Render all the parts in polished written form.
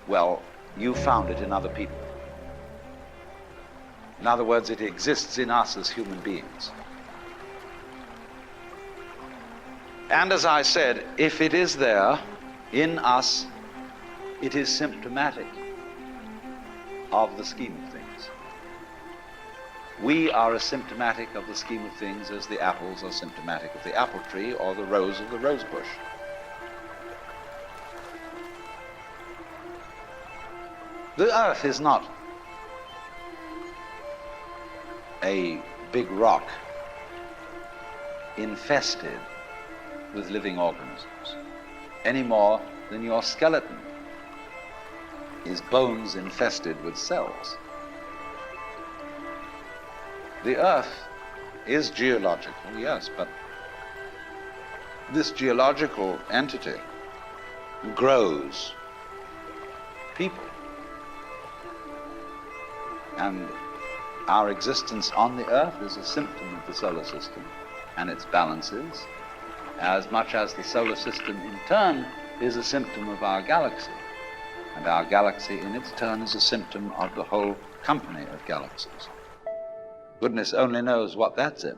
Well, you found it in other people. In other words, it exists in us as human beings. And as I said, if it is there in us, it is symptomatic of the scheme of things. We are as symptomatic of the scheme of things as the apples are symptomatic of the apple tree or the rose of the rose bush. The earth is not a big rock infested with living organisms, any more than your skeleton is bones infested with cells. The earth is geological, yes, but this geological entity grows people. And our existence on the earth is a symptom of the solar system and its balances, as much as the solar system in turn is a symptom of our galaxy. And our galaxy in its turn is a symptom of the whole company of galaxies. Goodness only knows what that's in.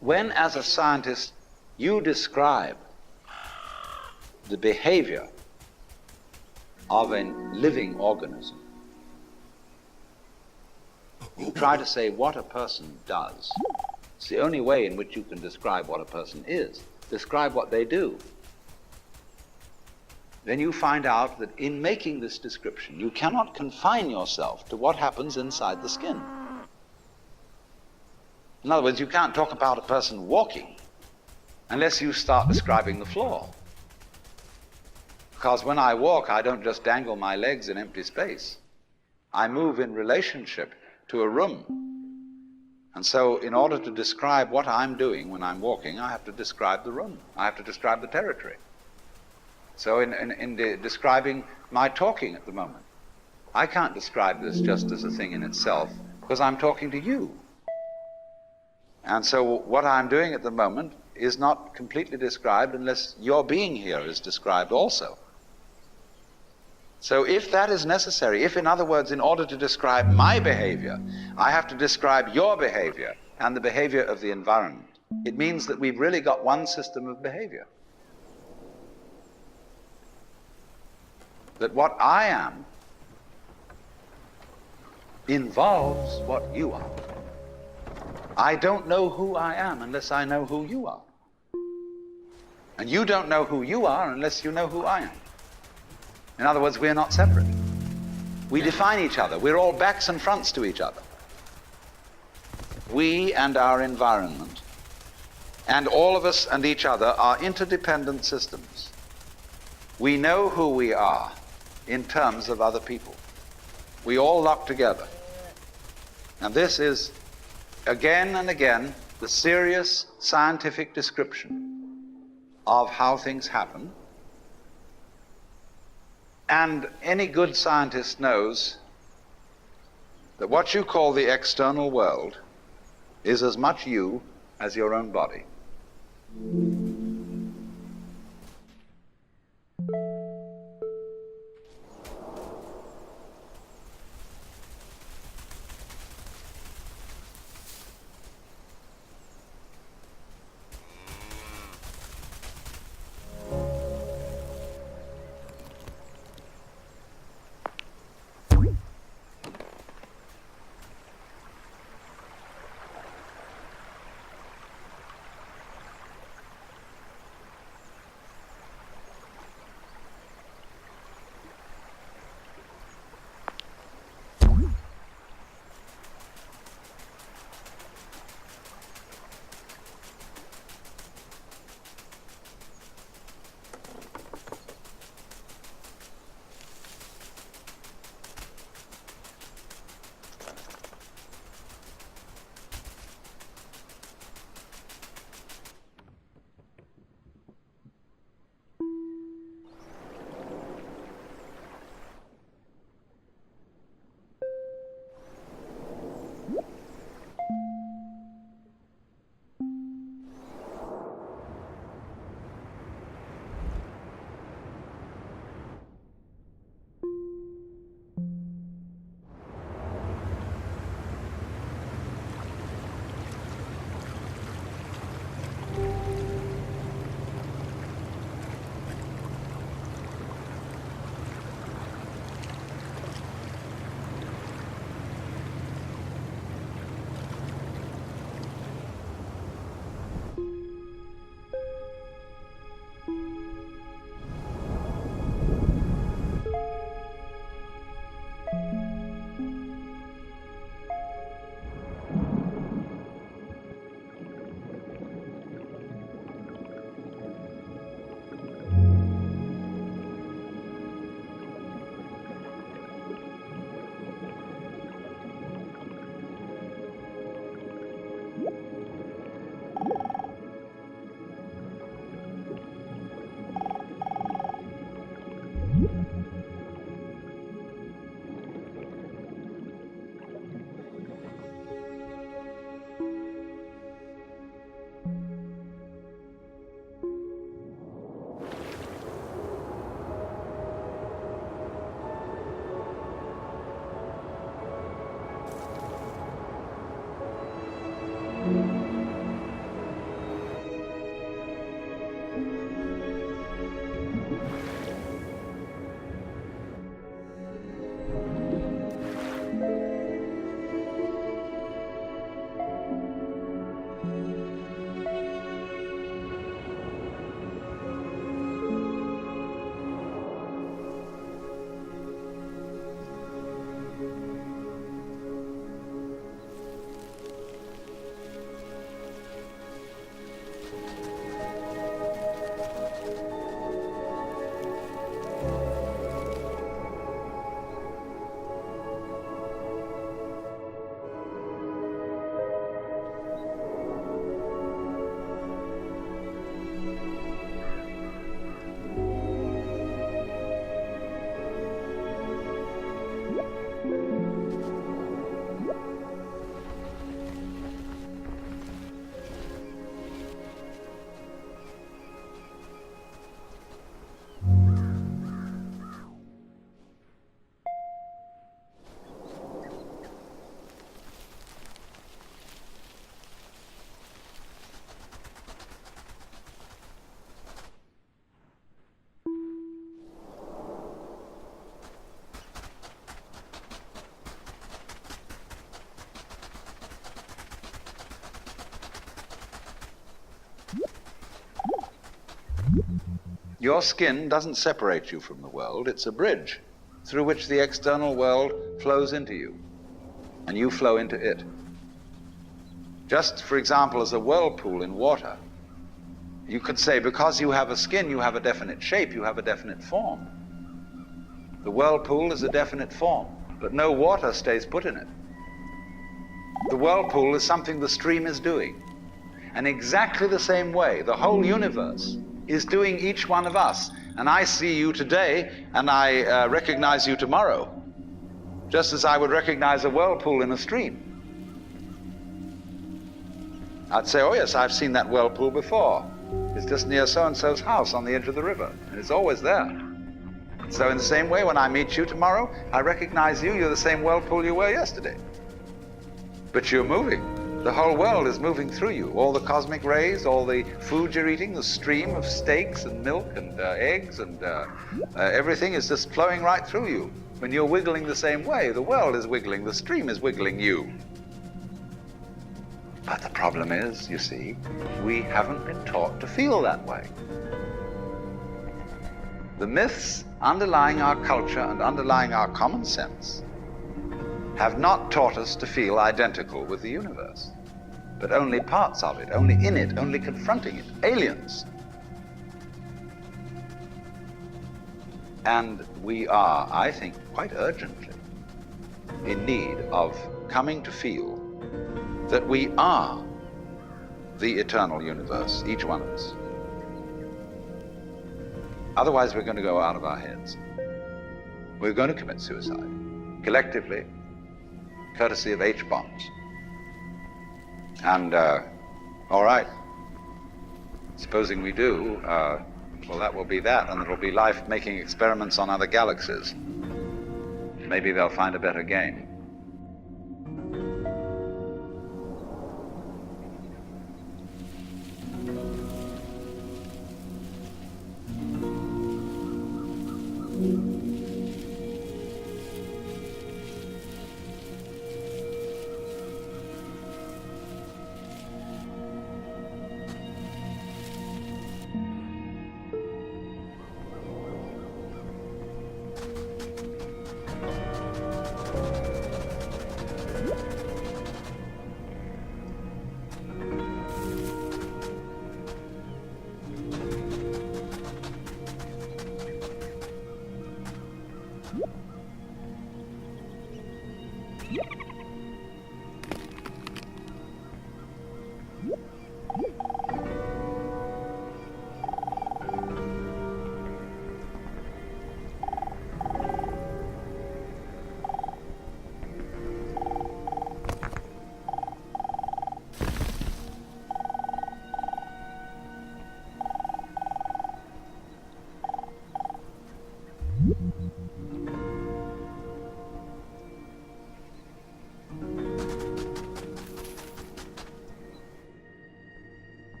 When, as a scientist, you describe the behavior of a living organism, you try to say what a person does. It's the only way in which you can describe what a person is. Describe what they do. then you find out that in making this description, you cannot confine yourself to what happens inside the skin. In other words, you can't talk about a person walking unless you start describing the floor. Because when I walk, I don't just dangle my legs in empty space. I move in relationship to a room. And so in order to describe what I'm doing when I'm walking, I have to describe the room. I have to describe the territory. So in describing my talking at the moment, I can't describe this just as a thing in itself, because I'm talking to you. And so what I'm doing at the moment is not completely described unless your being here is described also. So if that is necessary, if, in other words, in order to describe my behavior, I have to describe your behavior and the behavior of the environment, it means that we've really got one system of behavior. That what I am involves what you are. I don't know who I am unless I know who you are. And you don't know who you are unless you know who I am. In other words, we're not separate. We define each other. We're all backs and fronts to each other. We and our environment, and all of us and each other, are interdependent systems. We know who we are in terms of other people. We all lock together. And this is, again and again, the serious scientific description of how things happen. And any good scientist knows that what you call the external world is as much you as your own body. Your skin doesn't separate you from the world. It's a bridge through which the external world flows into you, and you flow into it. Just, for example, as a whirlpool in water, you could say, because you have a skin, you have a definite shape, you have a definite form. The whirlpool is a definite form, but no water stays put in it. The whirlpool is something the stream is doing. And exactly the same way, the whole universe is doing each one of us. And I see you today, and I recognize you tomorrow, just as I would recognize a whirlpool in a stream. I'd say, oh yes, I've seen that whirlpool before. It's just near so-and-so's house on the edge of the river, and it's always there. So in the same way, when I meet you tomorrow, I recognize you, you're the same whirlpool you were yesterday. But you're moving. The whole world is moving through you. All the cosmic rays, all the food you're eating, the stream of steaks and milk and eggs and everything is just flowing right through you. When you're wiggling the same way, the world is wiggling, the stream is wiggling you. But the problem is, you see, we haven't been taught to feel that way. The myths underlying our culture and underlying our common sense have not taught us to feel identical with the universe, but only parts of it, only in it, only confronting it, aliens. And we are, I think, quite urgently in need of coming to feel that we are the eternal universe, each one of us. Otherwise, we're going to go out of our heads. We're going to commit suicide, collectively, courtesy of H-bombs. And, all right, supposing we do, well, that will be that, and it'll be life making experiments on other galaxies. Maybe they'll find a better game.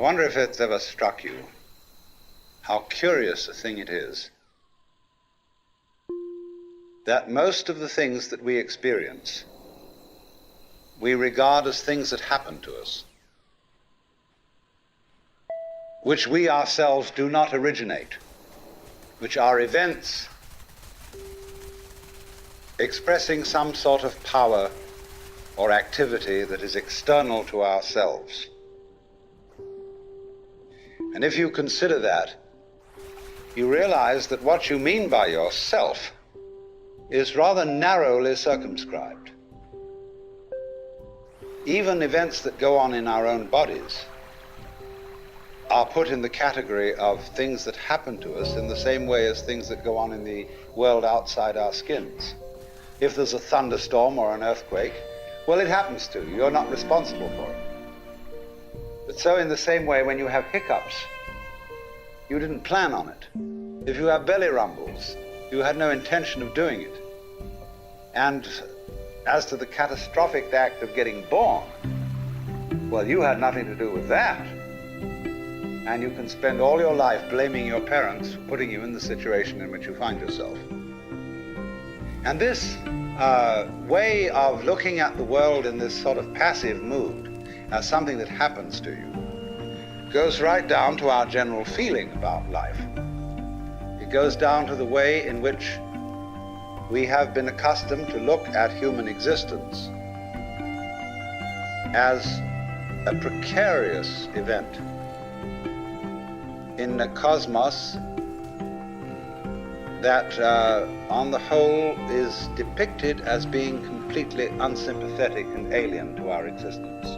wonder if it's ever struck you how curious a thing it is that most of the things that we experience, we regard as things that happen to us, which we ourselves do not originate, which are events expressing some sort of power or activity that is external to ourselves. And if you consider that, you realize that what you mean by yourself is rather narrowly circumscribed. Even events that go on in our own bodies are put in the category of things that happen to us in the same way as things that go on in the world outside our skins. If there's a thunderstorm or an earthquake, well, it happens to you. You're not responsible for it. But so in the same way, when you have hiccups, you didn't plan on it. If you have belly rumbles, you had no intention of doing it. And as to the catastrophic act of getting born, well, you had nothing to do with that. And you can spend all your life blaming your parents for putting you in the situation in which you find yourself. And this way of looking at the world in this sort of passive mood as something that happens to you goes right down to our general feeling about life. It goes down to the way in which we have been accustomed to look at human existence as a precarious event in a cosmos that, on the whole, is depicted as being completely unsympathetic and alien to our existence.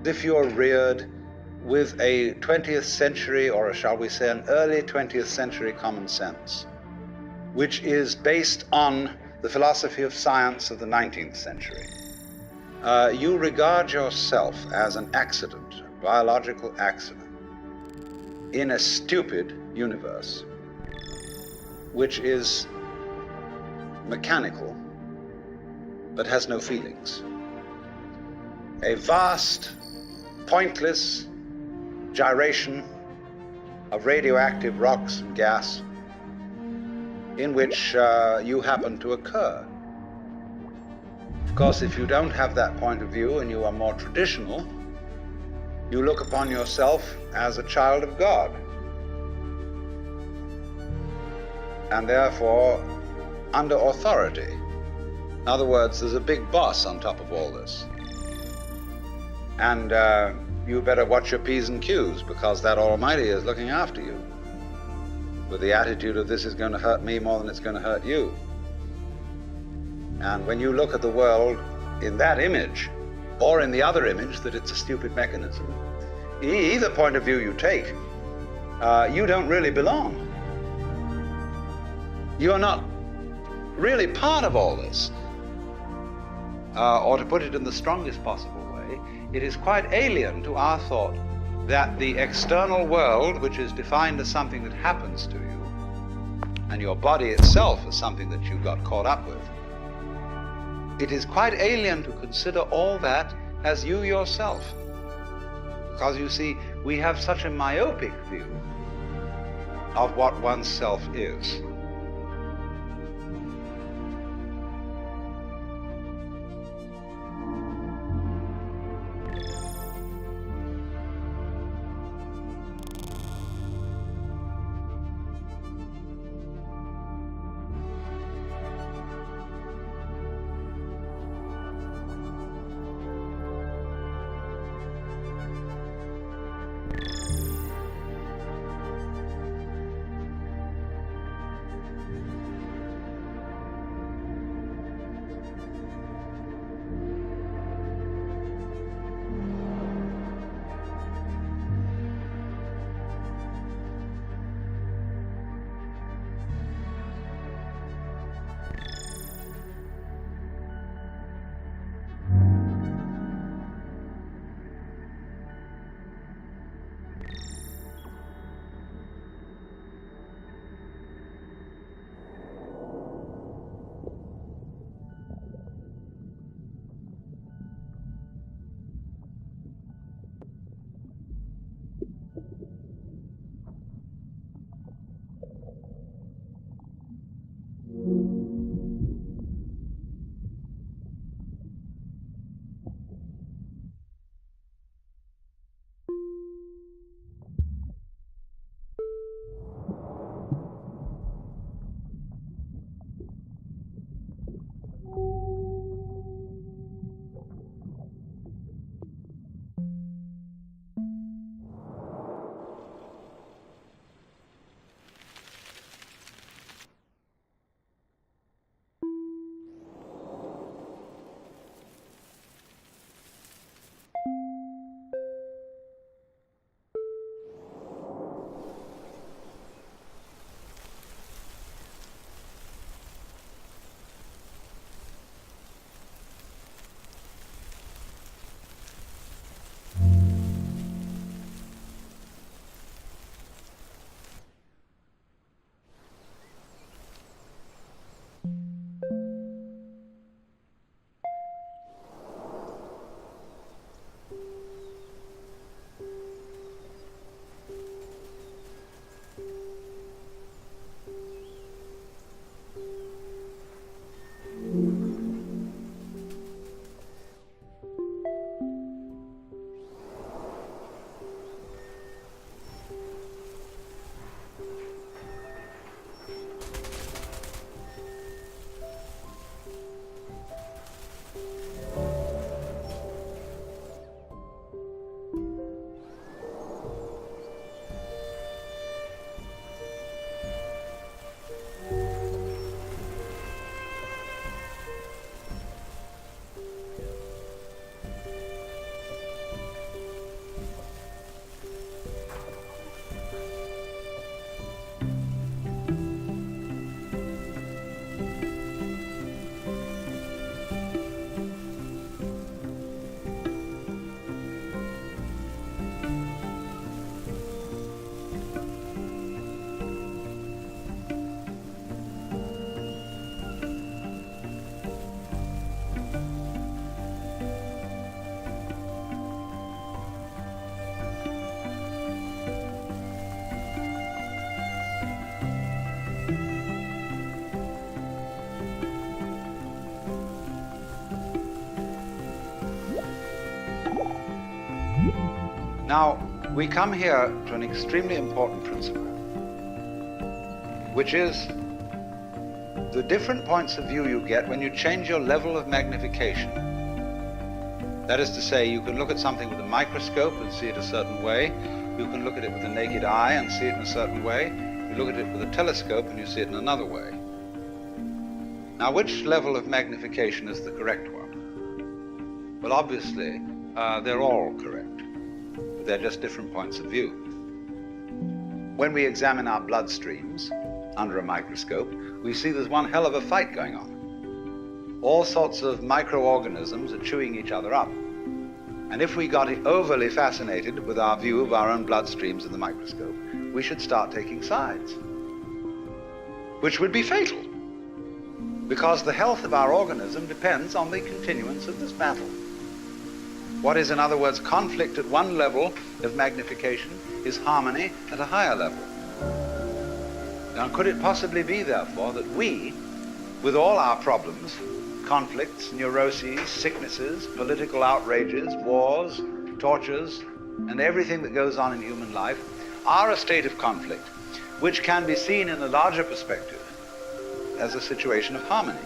if you're reared with a 20th century, or shall we say an early 20th century common sense, which is based on the philosophy of science of the 19th century. You regard yourself as an accident, a biological accident, in a stupid universe, which is mechanical, but has no feelings. A vast, pointless gyration of radioactive rocks and gas in which you happen to occur. Of course, if you don't have that point of view and you are more traditional, you look upon yourself as a child of God, and therefore under authority. In other words, there's a big boss on top of all this. And you better watch your P's and Q's, because that Almighty is looking after you with the attitude of this is going to hurt me more than it's going to hurt you. And when you look at the world in that image, or in the other image that it's a stupid mechanism, either point of view you take, you don't really belong. You're not really part of all this. Or to put it in the strongest possible way, it is quite alien to our thought that the external world, which is defined as something that happens to you, and your body itself as something that you got caught up with, it is quite alien to consider all that as you yourself. Because you see, we have such a myopic view of what oneself is. Now, we come here to an extremely important principle, which is the different points of view you get when you change your level of magnification. That is to say, you can look at something with a microscope and see it a certain way. You can look at it with the naked eye and see it in a certain way. You look at it with a telescope and you see it in another way. Now, which level of magnification is the correct one? Well, obviously, they're all correct. But they're just different points of view. When we examine our bloodstreams under a microscope, we see there's one hell of a fight going on. All sorts of microorganisms are chewing each other up. And if we got overly fascinated with our view of our own bloodstreams in the microscope, we should start taking sides, which would be fatal, because the health of our organism depends on the continuance of this battle. What is, in other words, conflict at one level of magnification is harmony at a higher level. Now, could it possibly be, therefore, that we, with all our problems, conflicts, neuroses, sicknesses, political outrages, wars, tortures, and everything that goes on in human life, are a state of conflict which can be seen in a larger perspective as a situation of harmony?